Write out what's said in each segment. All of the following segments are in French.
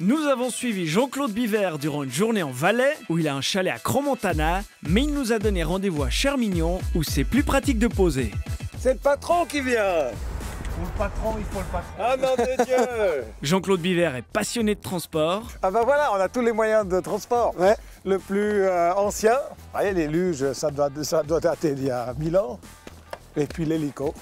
Nous avons suivi Jean-Claude Biver durant une journée en Valais, où il a un chalet à Crans-Montana, mais il nous a donné rendez-vous à Chermignon, où c'est plus pratique de poser. C'est le patron qui vient. Pour le patron, il faut le patron. Ah non de Dieu. Jean-Claude Biver est passionné de transport. Ah bah voilà, on a tous les moyens de transport. Ouais. Le plus ancien, vous voyez, les luges, ça doit dater d'il y a 1000 ans. Et puis l'hélico.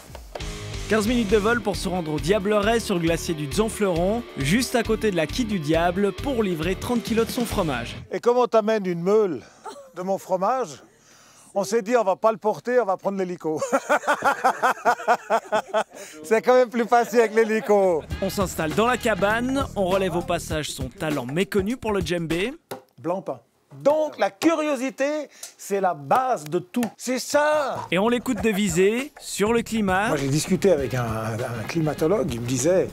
15 minutes de vol pour se rendre au Diableret sur le glacier du Dzanfleuron, juste à côté de la quille du Diable, pour livrer 30 kg de son fromage. Et comme on t'amène une meule de mon fromage, on s'est dit on va pas le porter, on va prendre l'hélico. C'est quand même plus facile avec l'hélico. On s'installe dans la cabane, on relève au passage son talent méconnu pour le djembé. Blanc pain. Donc la curiosité, c'est la base de tout. C'est ça. Et on l'écoute deviser sur le climat. Moi j'ai discuté avec un climatologue, il me disait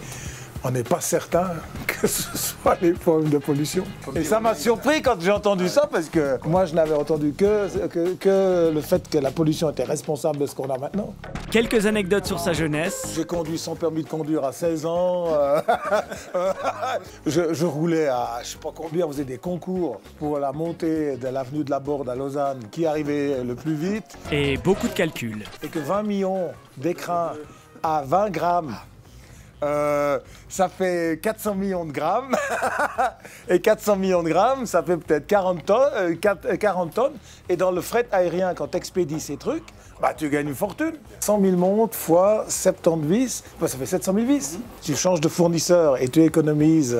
on n'est pas certain que ce soit les problèmes de pollution. Et ça m'a surpris quand j'ai entendu ça parce que moi je n'avais entendu que le fait que la pollution était responsable de ce qu'on a maintenant. Quelques anecdotes sur sa jeunesse. J'ai conduit sans permis de conduire à 16 ans. Je roulais à, je sais pas combien, on faisait des concours pour la montée de l'avenue de la Borde à Lausanne, qui arrivait le plus vite. Et beaucoup de calculs. Et que 20 millions d'écrins à 20 grammes, ça fait 400 millions de grammes. Et 400 millions de grammes, ça fait peut-être 40 tonnes. Et dans le fret aérien, quand tu expédies ces trucs, bah, tu gagnes une fortune. 100 000 montres fois 70 vis, bah, ça fait 700 000 vis. Tu changes de fournisseur et tu économises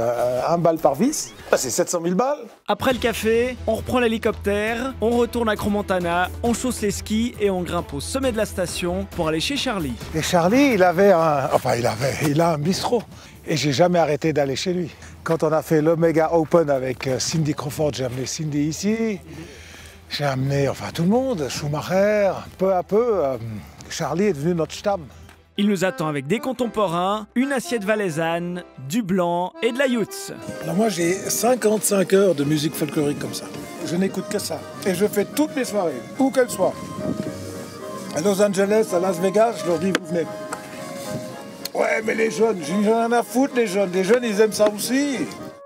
1 balle par vis, bah, c'est 700 000 balles. Après le café, on reprend l'hélicoptère, on retourne à Crans-Montana, on chausse les skis et on grimpe au sommet de la station pour aller chez Charlie. Et Charlie, il a un bistrot. Et j'ai jamais arrêté d'aller chez lui. Quand on a fait l'Omega Open avec Cindy Crawford, j'ai amené Cindy ici. J'ai amené tout le monde, Schumacher. Peu à peu, Charlie est devenu notre stam. Il nous attend avec des contemporains, une assiette valaisanne, du blanc et de la youth. Alors moi j'ai 55 heures de musique folklorique comme ça. Je n'écoute que ça. Et je fais toutes mes soirées, où qu'elles soient. À Los Angeles, à Las Vegas, je leur dis vous venez. Ouais mais les jeunes, j'ai rien à foutre les jeunes. Les jeunes ils aiment ça aussi.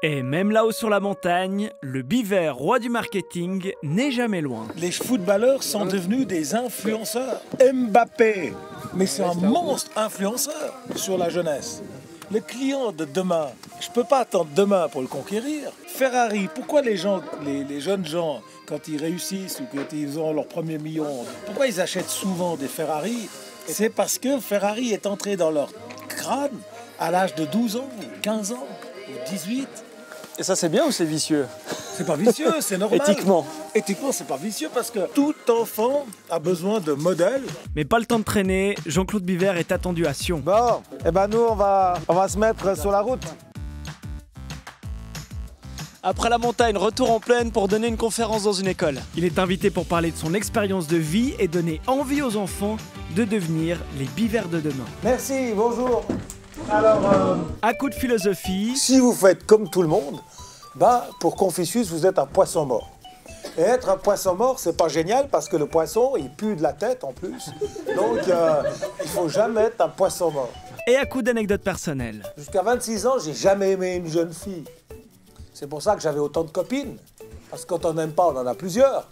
Et même là-haut sur la montagne, le Biver, roi du marketing, n'est jamais loin. Les footballeurs sont devenus des influenceurs. Mbappé, mais c'est un monstre influenceur sur la jeunesse. Le client de demain, je ne peux pas attendre demain pour le conquérir. Ferrari, pourquoi les jeunes gens, quand ils réussissent ou quand ils ont leur premier million, pourquoi ils achètent souvent des Ferrari? C'est parce que Ferrari est entré dans leur crâne à l'âge de 12 ans, 15 ans, ou 18. Et ça, c'est bien ou c'est vicieux? C'est pas vicieux, c'est normal. Éthiquement. Éthiquement, c'est pas vicieux parce que tout enfant a besoin de modèles. Mais pas le temps de traîner, Jean-Claude Biver est attendu à Sion. Bon, eh ben nous, on va se mettre sur la route. Après la montagne, retour en plaine pour donner une conférence dans une école. Il est invité pour parler de son expérience de vie et donner envie aux enfants de devenir les Biver de demain. Merci, bonjour. Alors, À coup de philosophie, si vous faites comme tout le monde, pour Confucius, vous êtes un poisson mort. Et être un poisson mort, c'est pas génial parce que le poisson, il pue de la tête en plus. Donc, il faut jamais être un poisson mort. et à coup d'anecdotes personnelles. Jusqu'à 26 ans, j'ai jamais aimé une jeune fille. C'est pour ça que j'avais autant de copines. Parce que quand on n'aime pas, on en a plusieurs.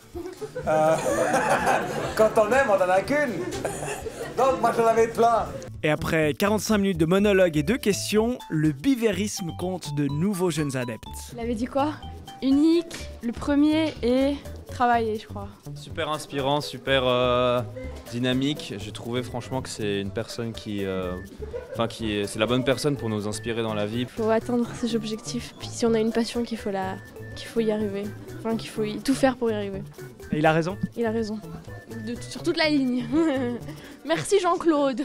Quand on aime, on en a qu'une. Donc, moi, j'en avais plein. Et après 45 minutes de monologue et de questions, le bivérisme compte de nouveaux jeunes adeptes. Il avait dit quoi? Unique, le premier et travailler, je crois. Super inspirant, super dynamique. J'ai trouvé franchement que c'est une personne c'est la bonne personne pour nous inspirer dans la vie. Il faut atteindre ses objectifs, puis si on a une passion, qu'il faut y arriver. Enfin, qu'il faut tout faire pour y arriver. Et il a raison. Il a raison. Sur toute la ligne. Merci Jean-Claude.